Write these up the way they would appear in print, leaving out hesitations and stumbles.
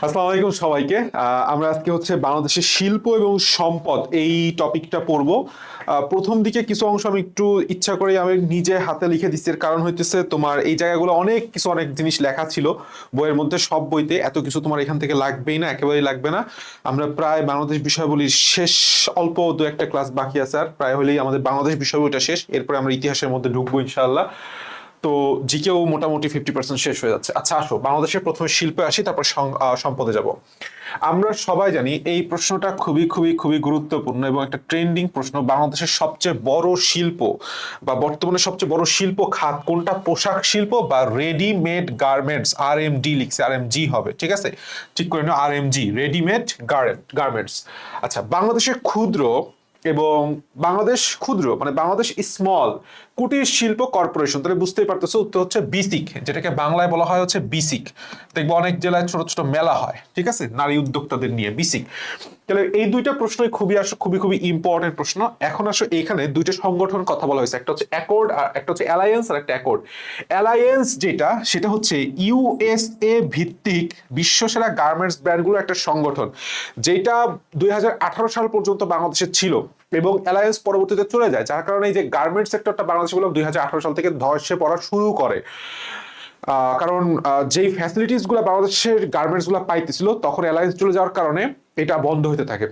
আসসালামু আলাইকুম সবাইকে। আমরা আজকে হচ্ছে বাংলাদেশের শিল্প এবং সম্পদ এই টপিকটা পড়বো। প্রথম দিকে কিছু অংশ আমি একটু ইচ্ছা করে আমি নিজে হাতে লিখে দিচ্ছি, এর কারণ হইতেছে তোমার এই জায়গাগুলো অনেক জিনিস লেখা ছিল বইয়ের মধ্যে, সব বইতে এত কিছু তোমার এখান থেকে লাগবেই না, একেবারেই লাগবে না। আমরা প্রায় বাংলাদেশ বিষয়াবলীর শেষ, অল্প দু একটা ক্লাস বাকি আছে, আর প্রায় হলেই আমাদের বাংলাদেশ বিষয়াবলীটা শেষ, এরপরে আমরা ইতিহাসের মধ্যে ঢুকবো ইনশাআল্লাহ। তো জিকেও মোটামুটি 50% শেষ হয়ে যাচ্ছে। আচ্ছা আসো বাংলাদেশের প্রথমে শিল্পে আসি, তারপর সম্পদে যাব। আমরা সবাই জানি এই প্রশ্নটা খুবই খুবই খুবই গুরুত্বপূর্ণ এবং একটা ট্রেন্ডিং প্রশ্ন। বাংলাদেশের সবচেয়ে বড় শিল্প বা বর্তমানে সবচেয়ে বড় শিল্প খাত কোনটা? পোশাক শিল্প বা রেডিমেড গার্মেন্টস। আর এম ডি লিখছে, আর এম জি হবে, ঠিক আছে, ঠিক করে নাও, আর এম জি, রেডিমেড গার্মেন্টস। আচ্ছা, বাংলাদেশের ক্ষুদ্র এবং বাংলাদেশ ক্ষুদ্র মানে বাংলাদেশ স্মল কুটির শিল্প কর্পোরেশন, তাহলে বুঝতেই পারতেছো উত্তর হচ্ছে বিসিক, যেটাকে বাংলায় বলা হয় হচ্ছে বিসিক। দেখবো অনেক জেলায় ছোট ছোট মেলা হয়, ঠিক আছে, নারী উদ্যোক্তাদের নিয়ে, বিসিক। তাহলে এই দুইটা প্রশ্নই খুবই খুবই ইম্পর্টেন্ট প্রশ্ন। এখন আসো এখানে দুইটা সংগঠন কথা বলা হয়েছে, একটা হচ্ছে অ্যাকর্ড আর একটা হচ্ছে অ্যালায়েন্স আর একটা অ্যাকর্ড। অ্যালায়েন্স যেটা, সেটা হচ্ছে ইউএসএ ভিত্তিক বিশ্বসেরা গার্মেন্টস ব্র্যান্ডগুলো একটা সংগঠন, যেটা 2018 সাল পর্যন্ত বাংলাদেশে ছিল এবং অ্যালায়েন্স পরবর্তীতে চলে যায়, যার কারণে এই যে গার্মেন্টস সেক্টরটা বাংলাদেশে বললাম 2018 সাল থেকে ধসে পড়া শুরু করে। কারণ যেই ফ্যাসিলিটিস গুলো বাংলাদেশের গার্মেন্টস গুলো পাইতেছিল, তখন অ্যালায়েন্স চলে যাওয়ার কারণে এটা বন্ধ হতে থাকে।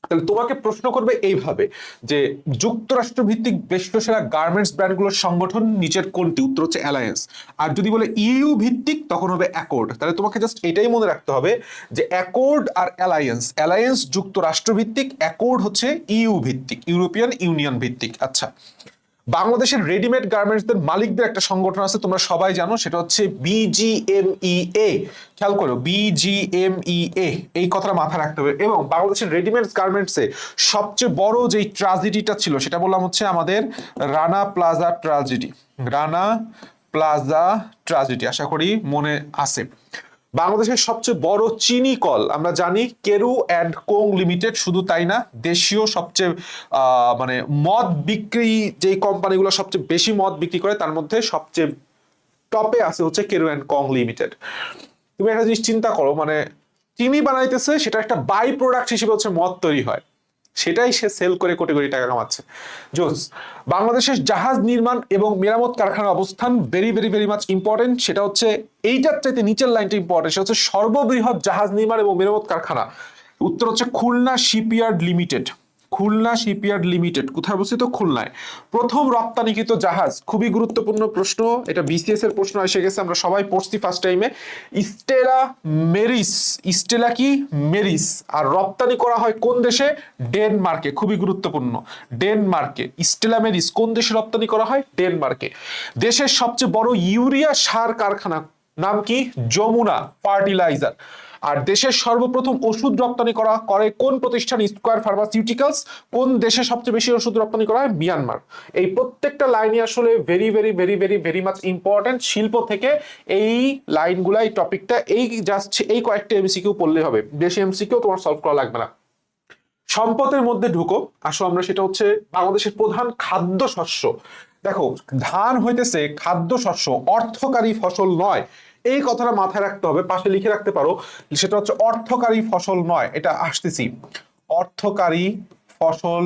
তাহলে তোমাকে প্রশ্ন করবে এইভাবে যে যুক্তরাষ্ট্র ভিত্তিক বিশ্বসেরা গার্মেন্টস ব্র্যান্ডগুলোর সংগঠন নিচের কোনটি? উত্তর হচ্ছে অ্যালায়েন্স। আর যদি বলে ইউ ভিত্তিক, তখন হবে অ্যাকর্ড। তাহলে তোমাকে জাস্ট এটাই মনে রাখতে হবে যে অ্যাকর্ড আর অ্যালায়েন্স, অ্যালায়েন্স যুক্তরাষ্ট্র ভিত্তিক, অ্যাকর্ড হচ্ছে ইউ ভিত্তিক, ইউরোপিয়ান ইউনিয়ন ভিত্তিক। আচ্ছা, বাংলাদেশের রেডিমেড গার্মেন্টসদের মালিকদের একটা সংগঠন আছে, তোমরা সবাই জানো, সেটা হচ্ছে বিজিএমইএ। খেয়াল করো, বিজিএমইএ, এই কথাটা মাথায় রাখতে হবে। এবং বাংলাদেশের রেডিমেড গার্মেন্টসে সবচেয়ে বড় যেই ট্রাজেডিটা ছিল, সেটা বললাম হচ্ছে আমাদের রানা প্লাজা ট্রাজেডি। রানা প্লাজা ট্রাজেডি, আশা করি মনে আছে। বাংলাদেশের সবচেয়ে বড় চিনি কল আমরা জানি কেরু অ্যান্ড কোং লিমিটেড, শুধু তাই না, দেশীয় সবচেয়ে মানে মদ বিক্রি যে কোম্পানিগুলো সবচেয়ে বেশি মদ বিক্রি করে, তার মধ্যে সবচেয়ে টপে আছে হচ্ছে কেরু অ্যান্ড কং লিমিটেড। তুমি একটা জিনিস চিন্তা করো, মানে চিনি বানাইতেছে, সেটা একটা বাই প্রোডাক্ট হিসেবে হচ্ছে মদ তৈরি হয়, সেটাই সে সেল করে কোটি কোটি টাকা কামাচ্ছে। জোস। বাংলাদেশের জাহাজ নির্মাণ এবং মেরামত কারখানার অবস্থান very very very much important, সেটা হচ্ছে এইটার চাইতে নিচের লাইনটা ইম্পর্টেন্ট, সেটা হচ্ছে সর্ববৃহৎ জাহাজ নির্মাণ এবং মেরামত কারখানা। উত্তর হচ্ছে Khulna shipyard limited. Khulna shipyard limited কোথায় অবস্থিত? খুলনায়। প্রথম রপ্তানিকৃত জাহাজ, খুবই গুরুত্বপূর্ণ প্রশ্ন, এটা বিসিএস এর প্রশ্ন এসে গেছে, আমরা সবাই পড়ছি ফার্স্ট টাইমে। Stella Mary's. স্টেলা কি? মেরিস। আর রপ্তানি করা হয় কোন দেশে? ডেনমার্কে। খুবই গুরুত্বপূর্ণ, ডেনমার্কে। স্টেলা মেরিস কোন দেশে রপ্তানি করা হয়? ডেনমার্কে। দেশের সবচেয়ে বড় ইউরিয়া সার কারখানা নাম কি? যমুনা ফার্টিলাইজার। আর দেশের সর্বপ্রথম ওষুধ রপ্তানি করে কোন প্রতিষ্ঠান? Square pharmaceuticals. কোন দেশে সবচেয়ে বেশি ওষুধ রপ্তানি করা হয়? মিয়ানমার। এই প্রত্যেকটা লাইনই আসলে very very very very very much important শিল্প থেকে। এই লাইনগুলা, এই টপিকটা, এই জাস্ট এই কয়েকটা এমসিকিউ পড়লে হবে, বেশি এমসিকিউ তোমার সলভ করা লাগবে না। সম্পদের মধ্যে ঢুকো, আসো আমরা, সেটা হচ্ছে বাংলাদেশের প্রধান খাদ্য শস্য। দেখো, ধান হইতেছে খাদ্য শস্য, অর্থকারী ফসল নয়, এই কথাটা মাথায় রাখতে হবে, পাশে লিখে রাখতে পারো, সেটা হচ্ছে অর্থকারী ফসল নয়। এটা আসতেছি, অর্থকারী ফসল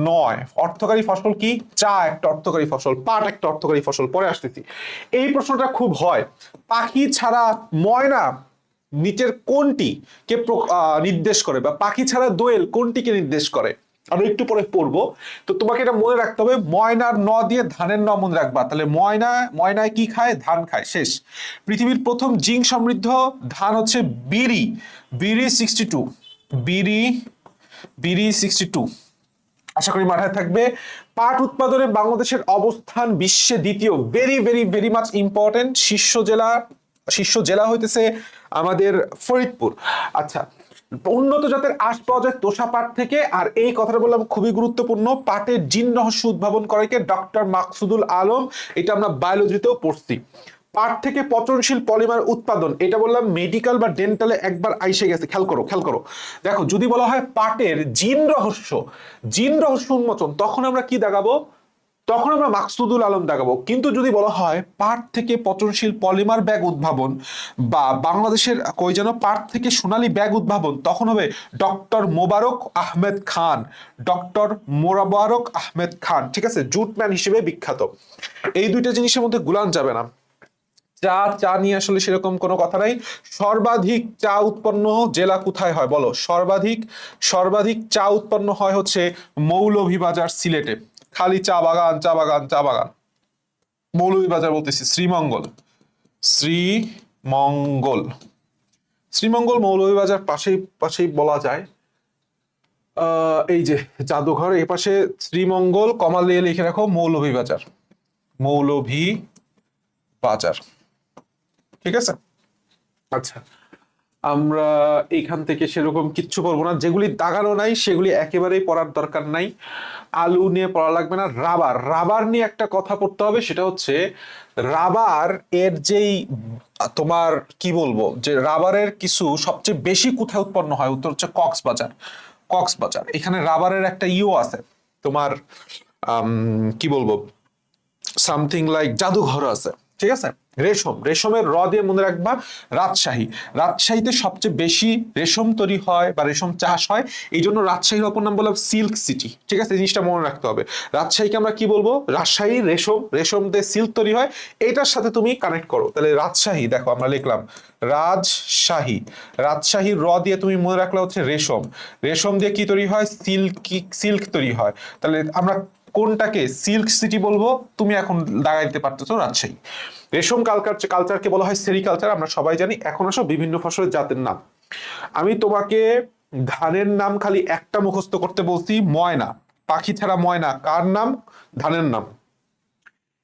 নয়। অর্থকারী ফসল কি? চা একটা অর্থকারী ফসল, পাট একটা অর্থকারী ফসল, পরে আসতেছি। এই প্রশ্নটা খুব হয়, পাখি ছাড়া ময়না নিচের কোনটি কে নির্দেশ করে, বা পাখি ছাড়া দোয়েল কোনটিকে নির্দেশ করে? আমরা একটু পরে পড়বো। তো তোমাকে এটা মনে রাখতে হবে, ময়নার ন দিয়ে ধানের ন মনে রাখবা, তাহলে ময়নায় কি খায়? ধান খায়, শেষ। পৃথিবীর প্রথম জিঙ্ক সমৃদ্ধ ধান হচ্ছে বিরি। বিরি 62। বিরি বিরি 62, আশা করি মাথায় থাকবে। পাট উৎপাদনে বাংলাদেশের অবস্থান বিশ্বে দ্বিতীয়, very very very much important. শীর্ষ জেলা হইতেছে আমাদের ফরিদপুর। আচ্ছা, উন্নত জাতের আঁশ পাওয়া যায় তোষা পাট থেকে। আর এই কথাটা বললাম খুবই গুরুত্বপূর্ণ, পাটের জিন রহস্য উদ্ভাবন করে কে? ডক্টর মাকসুদুল আলম। এটা আমরা বায়োলজিতেও পড়ছি। পাট থেকে পচনশীল পলিমার উৎপাদন, এটা বললাম মেডিকেল বা ডেন্টালে একবার আইসে গেছে, খেয়াল করো খেয়াল করো। দেখো, যদি বলা হয় পাটের জিন রহস্য উন্মোচন, তখন আমরা কি দেখাবো? তখন আমরা মাকসুদুল আলম দাগাবো। কিন্তু যদি বলা হয় পাট থেকে পচনশীল পলিমার ব্যাগ উদ্ভাবন বা বাংলাদেশের কই যেন পাট থেকে সোনালী ব্যাগ উদ্ভাবন, তখন হবে ডক্টর মোবারক আহমেদ খান। ডক্টর মোবারক আহমেদ খান, ঠিক আছে, জুটম্যান হিসেবে বিখ্যাত। এই দুইটা জিনিসের মধ্যে গুলান যাবে না। চা, চা নিয়ে আসলে সেরকম কোনো কথা নাই। সর্বাধিক চা উৎপন্ন জেলা কোথায় হয় বলো? সর্বাধিক সর্বাধিক চা উৎপন্ন হয় হচ্ছে মৌলভীবাজার, সিলেটে। খালি চা বাগান, চা বাগান, চা বাগান। মৌলভীবাজার বলতেছি, শ্রীমঙ্গল, শ্রীমঙ্গল, শ্রীমঙ্গল মৌলভীবাজার পাশেই পাশেই বলা যায়। এই যে জাদুঘর, এ পাশে শ্রীমঙ্গল, কমা দিয়ে লিখে রাখো মৌলভীবাজার, মৌলভীবাজার, ঠিক আছে। আচ্ছা, আমরা এইখান থেকে সেরকম কিচ্ছু পড়বো না, যেগুলি দাগানো নাই সেগুলি একেবারেই পড়ার দরকার নাই। আলু নিয়ে পড়া লাগবে না। রাবার, রাবার নিয়ে একটা কথা পড়তে হবে, সেটা হচ্ছে রাবার এর যেই তোমার কি বলবো, যে রাবারের কিছু সবচেয়ে বেশি কোথায় উৎপন্ন হয়, উত্তর হচ্ছে কক্সবাজার। কক্সবাজার, এখানে রাবারের একটা ইও আছে তোমার, কি বলবো, সামথিং লাইক জাদুঘর আছে, ঠিক আছে। রেশম, রেশমের র দিয়ে মনে রাখবা রাজশাহী। রাজশাহীতে সবচেয়ে বেশি রেশম তৈরি হয় বা রেশম চাষ হয়, এই জন্য রাজশাহীর অপর নাম বললাম সিল্ক সিটি, ঠিক আছে। এই জিনিসটা মনে রাখতে হবে। রাজশাহীকে আমরা কি বলবো? রাজশাহী রেশম, রেশম দিয়ে সিল্ক তৈরি হয়, এটার সাথে তুমি কানেক্ট করো, তাহলে রাজশাহী, দেখো আমরা লিখলাম রাজশাহী। রাজশাহীর র দিয়ে তুমি মনে রাখলে হচ্ছে রেশম, রেশম দিয়ে কি তৈরি হয়? সিল্ক, সিল্ক তৈরি হয়। তাহলে আমরা কোনটাকে সিল্ক সিটি বলবো? তুমি এখন দাগাই দিতে পারতেছো রাজশাহী। রেশম কালচারকে বলা হয় সেরিকালচার, আমরা সবাই জানি। এখন আসো বিভিন্ন ফসলের জাতের নাম। আমি তোমাকে ধানের নাম খালি একটা মুখস্থ করতে বলছি, ময়না। পাখি ছাড়া ময়না কার নাম? ধানের নাম।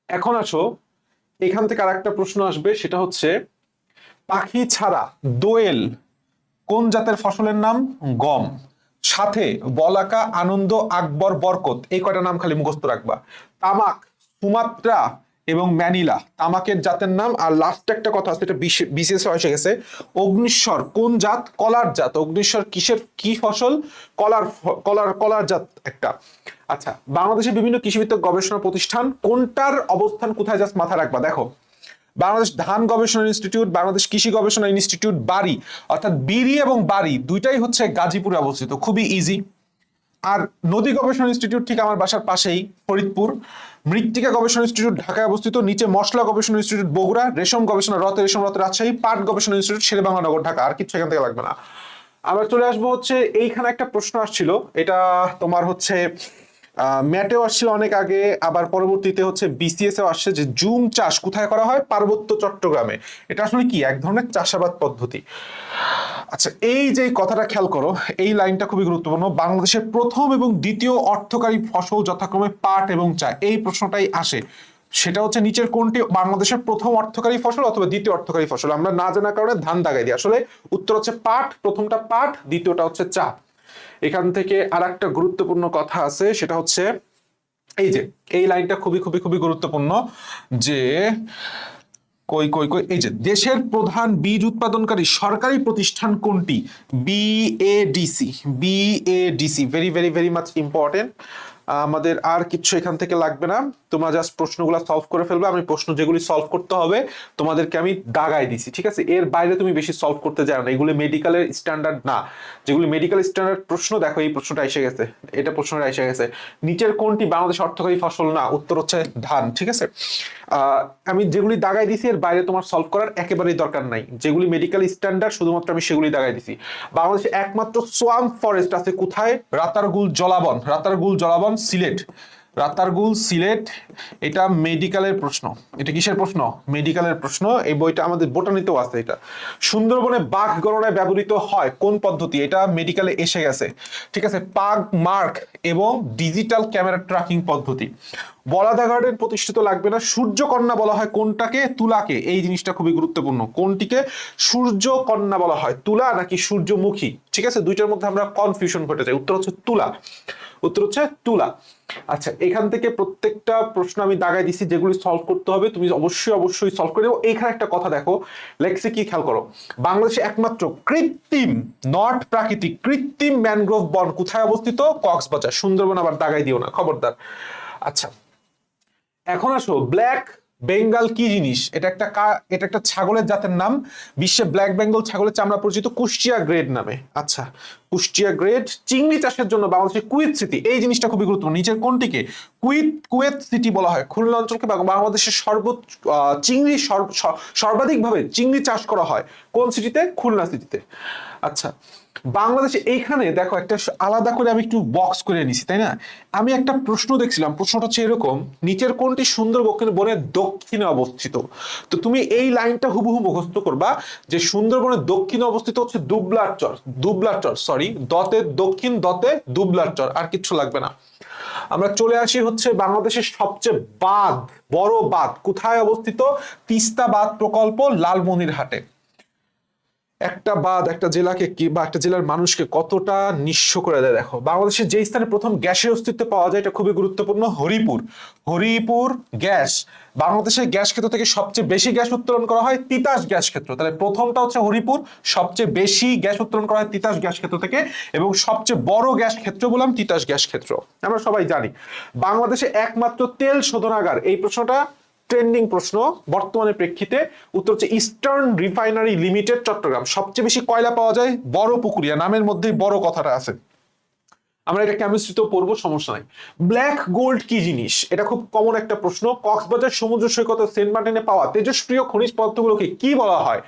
এখন আসো, এখান থেকে আর একটা প্রশ্ন আসবে, সেটা হচ্ছে পাখি ছাড়া দোয়েল কোন জাতের ফসলের নাম? গম। সাথে বলাকা, আনন্দ, আকবর, বরকত, এই কয়টা নাম খালি মুখস্থ রাখবা। তামাক, সুমাত্রা এবং ম্যানিলা তামাকের জাতের নাম। আর লাস্ট একটা কথা আছে, এটা বিশেষ এসে গেছে, অগ্নিশ্বর কোন জাত? কলার জাত। অগ্নিশ্বর কিসের, কি ফসল? কলার, কলার, কলার জাত একটা। আচ্ছা, বাংলাদেশের বিভিন্ন কৃষিভিত্তিক গবেষণা প্রতিষ্ঠান কোনটার অবস্থান কোথায়, জাস্ট মাথা রাখবা। দেখো, বাংলাদেশ ধান গবেষণা ইনস্টিটিউট, বাংলাদেশ কৃষি গবেষণা ইনস্টিটিউট বাড়ি, অর্থাৎ বিড়ি এবং বাড়ি দুইটাই হচ্ছে গাজীপুরে অবস্থিত, খুবই ইজি। আর নদী গবেষণা ইনস্টিটিউট ঠিক আমার বাসার পাশেই, ফরিদপুর। মৃত্তিকা গবেষণা ইনস্টিটিউট ঢাকায় অবস্থিত, নিচে মশলা গবেষণা ইনস্টিটিউট বগুড়া, রেশম গবেষণা রেশম রত রাজশাহী, পাট গবেষণা ইনস্টিটিউট শেরেবাংলা ঢাকা। আর কিছু এখান থেকে লাগবে না। আবার চলে আসবো হচ্ছে, এইখানে একটা প্রশ্ন আসছিল, এটা তোমার হচ্ছে ম্যাটেও আসছিল অনেক আগে, আবার পরবর্তীতে হচ্ছে বিসিএস এও আসছে, যে জুম চাষ কোথায় করা হয়? পার্বত্য চট্টগ্রামে। এটা আসলে কি? এক ধরনের চাষাবাদ পদ্ধতি। আচ্ছা, এই যে কথাটা খেয়াল করো, এই লাইনটা খুবই গুরুত্বপূর্ণ। বাংলাদেশের প্রথম এবং দ্বিতীয় অর্থকারী ফসল যথাক্রমে পাট এবং চা, এই প্রশ্নটাই আসে। সেটা হচ্ছে নিচের কোনটি বাংলাদেশের প্রথম অর্থকারী ফসল অথবা দ্বিতীয় অর্থকারী ফসল? আমরা না জানার কারণে ধান দাগাই দিই। আসলে উত্তর হচ্ছে পাট, প্রথমটা পাট, দ্বিতীয়টা হচ্ছে চা। এখান থেকে আর একটা গুরুত্বপূর্ণ কথা আছে, সেটা হচ্ছে এই যে এই লাইনটা খুবই খুবই খুবই গুরুত্বপূর্ণ, যে কই কই কই, এই যে দেশের প্রধান বীজ উৎপাদনকারী সরকারি প্রতিষ্ঠান কোনটি? BADC, BADC, very very very much important. আমাদের আর কিছু এখান থেকে লাগবে না, তোমরা জাস্ট প্রশ্নগুলো সলভ করে ফেলবে। আমি প্রশ্ন যেগুলি সলভ করতে হবে তোমাদেরকে আমি দাগাই দিছি, ঠিক আছে। এর বাইরে তুমি বেশি সলভ করতে জানো না, এগুলি মেডিকেলের স্ট্যান্ডার্ড না। যেগুলি মেডিকেল স্ট্যান্ডার্ড প্রশ্ন, দেখো এই প্রশ্নটা এসে গেছে, এটা প্রশ্নটা এসে গেছে। নিচের কোনটি বাংলাদেশ অর্থকারী ফসল না? উত্তর হচ্ছে ধান, ঠিক আছে। আমি যেগুলি দাগাই দিছি এর বাইরে তোমার সলভ করার একেবারেই দরকার নাই। যেগুলি মেডিকেল স্ট্যান্ডার্ড শুধুমাত্র আমি সেগুলি দাগাই দিছি। বাংলাদেশে একমাত্র সোয়াম্প ফরেস্ট আছে কোথায়? রাতারগুল জলাবন, রাতারগুল জলাবন, সিলেট। রাতারগুল, সিলেট। এটা মেডিকেলের প্রশ্ন। এটা কিসের প্রশ্ন? মেডিকেলের প্রশ্ন। এই বইটা আমাদের বোটানিতেও আছে। এটা সুন্দরবনে বাঘ গণনায় ব্যবহৃত হয় কোন পদ্ধতি? এটা মেডিকেলে এসে গেছে, ঠিক আছে। পাগ মার্ক এবং ডিজিটাল ক্যামেরা ট্র্যাকিং পদ্ধতি। বলাদা গার্ডেন প্রতিষ্ঠিত লাগবে না। সূর্যকন্যা বলা হয় কোনটাকে? তুলাকে। এই জিনিসটা খুবই গুরুত্বপূর্ণ, কোনটিকে সূর্যকন্যা বলা হয়? তুলা নাকি সূর্যমুখী, ঠিক আছে। দুইটার মধ্যে আমরা কনফিউশন ঘটে যায়। উত্তর হচ্ছে তুলা, উত্তর হচ্ছে তুলা। আচ্ছা, এখান থেকে প্রত্যেকটা প্রশ্ন আমি দাগাই দিছি, যেগুলি সলভ করতে হবে তুমি অবশ্যই অবশ্যই সলভ করে দেবো। এইখানে একটা কথা দেখো, লেখছে কি, খেয়াল করো। বাংলাদেশে একমাত্র কৃত্রিম, নট প্রাকৃতিক, কৃত্রিম ম্যানগ্রোভ বন কোথায় অবস্থিত? কক্সবাজার। সুন্দরবন আবার দাগাই দিও না, খবরদার। আচ্ছা, এখন আসো, ব্ল্যাক বেঙ্গল কি জিনিস? এটা একটা ছাগলের জাতের নাম। বিশ্বে ব্ল্যাক বেঙ্গল ছাগলের চামড়া পরিচিত কুষ্টিয়া গ্রেড নামে। আচ্ছা, কুষ্টিয়া গ্রেড চিংড়ি চাষের জন্য বাংলাদেশের কুয়েত সিটি, এই জিনিসটা খুবই গুরুত্বপূর্ণ। নিচের কোনটিকে কুয়েত সিটি বলা হয়? খুলনা অঞ্চলকে বাংলাদেশের চিংড়ি সর্বাধিকভাবে চিংড়ি চাষ করা হয় কোন সিটিতে? খুলনা সিটিতে। আচ্ছা, বাংলাদেশে এইখানে দেখো একটা আলাদা করে আমি একটু বক্স করে নিছি, তাই না? আমি একটা প্রশ্ন দেখছিলাম, প্রশ্নটা হচ্ছে এরকম, নিচের কোনটি সুন্দরবনের দক্ষিণে অবস্থিত? তো তুমি এই লাইনটা হুবহু মুখস্থ করবা যে সুন্দরবনের দক্ষিণে অবস্থিত হচ্ছে দুবলার চর, সরি, দক্ষিণ দতে দুবলার চর, আর কিচ্ছু লাগবে না। আমরা চলে আসি হচ্ছে বাংলাদেশের সবচেয়ে বড় বাঁধ কোথায় অবস্থিত? তিস্তা বাঁধ প্রকল্প লালমনিরহাটে। একটা বাঁধ একটা জেলাকে কি বা একটা জেলার মানুষকে কতটা নিঃস্ব করে দেয় দেখো। বাংলাদেশের যে স্থানে প্রথম গ্যাসের অস্তিত্ব পাওয়া যায়, এটা খুবই গুরুত্বপূর্ণ, হরিপুর গ্যাস। বাংলাদেশের গ্যাস ক্ষেত্র থেকে সবচেয়ে বেশি গ্যাস উত্তোলন করা হয় তিতাস গ্যাস ক্ষেত্র। তাহলে প্রথমটা হচ্ছে হরিপুর, সবচেয়ে বেশি গ্যাস উত্তোলন করা হয় তিতাস গ্যাস ক্ষেত্র থেকে, এবং সবচেয়ে বড় গ্যাস ক্ষেত্র বললাম তিতাস গ্যাস ক্ষেত্র। আমরা সবাই জানি বাংলাদেশে একমাত্র তেল শোধনাগার, এই প্রশ্নটা ট্রেন্ডিং প্রশ্ন বর্তমানের প্রেক্ষিতে। উত্তর হচ্ছে ইস্টার্ন রিফাইনারি লিমিটেড, চট্টগ্রাম। সবচেয়ে বেশি কয়লা পাওয়া যায়? বড় পুকুরিয়া, নামের মধ্যেই বড় কথাটা আছে। আমরা এটা কেমিস্ট্রিতেও পড়বো, সমস্যা নাই। ব্ল্যাক গোল্ড কি জিনিস? এটা খুব কমন একটা প্রশ্ন। কক্সবাজার সমুদ্র সৈকত সেন্ট মার্টিনে পাওয়া তেজস্ক্রিয় খনিজ পদার্থগুলোকে কি বলা হয়?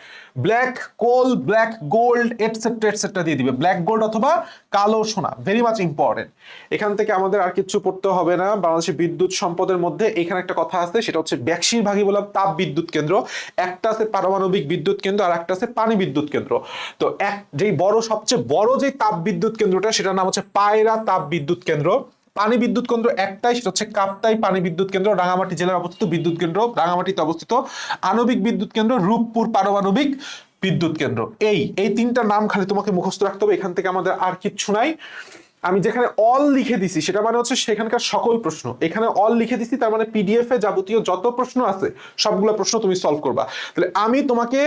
ব্ল্যাক কোল, ব্ল্যাক গোল্ড, এটসেট্রা এটসেট্রা দিয়ে দিবে। ব্ল্যাক গোল্ড অথবা কালো সোনা, ভেরি মাচ ইম্পর্টেন্ট। এখান থেকে আমাদের আর কিছু পড়তে হবে না। বাংলাদেশের বিদ্যুৎ সম্পদের মধ্যে এখানে একটা কথা আছে, সেটা হচ্ছে বেশিরভাগই বললাম তাপ বিদ্যুৎ কেন্দ্র। একটা আছে পারমাণবিক বিদ্যুৎ কেন্দ্র, আর একটা আছে পানি বিদ্যুৎ কেন্দ্র। তো সবচেয়ে বড় যে তাপ বিদ্যুৎ কেন্দ্রটা, সেটার নাম হচ্ছে পায়রা তাপ বিদ্যুৎ কেন্দ্র। পানি বিদ্যুৎ কেন্দ্র একটাই, সেটা হচ্ছে কাপ্তাই পানি বিদ্যুৎ কেন্দ্র, রাঙামাটি জেলায় অবস্থিত বিদ্যুৎ কেন্দ্র, রাঙামাটিতে অবস্থিত। আণবিক বিদ্যুৎ কেন্দ্র রূপপুর পারমাণবিক বিদ্যুৎ কেন্দ্র। এই তিনটা নাম খালি তোমাকে মুখস্থ রাখতে হবে, এখান থেকে আমাদের আর কিচ্ছু নাই। আমি যেখানে অল লিখে দিছি সেটা মানে হচ্ছে সেখানকার সকল প্রশ্ন। এখানে অল লিখে দিছি, তার মানে পিডিএফ এ যাবতীয় যত প্রশ্ন আছে সবগুলো প্রশ্ন তুমি সলভ করবা। তাহলে আমি তোমাকে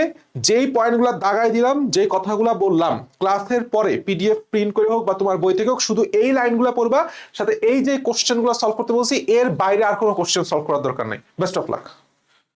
যেই পয়েন্টগুলো দাগাই দিলাম, যে কথাগুলো বললাম, ক্লাসের পরে পিডিএফ প্রিন্ট করে হোক বা তোমার বই থেকে হোক, শুধু এই লাইনগুলো পড়বা, সাথে এই যে কোশ্চেনগুলো সলভ করতে বলছি এর বাইরে আর কোনো কোশ্চেন সলভ করার দরকার নেই। Best of luck.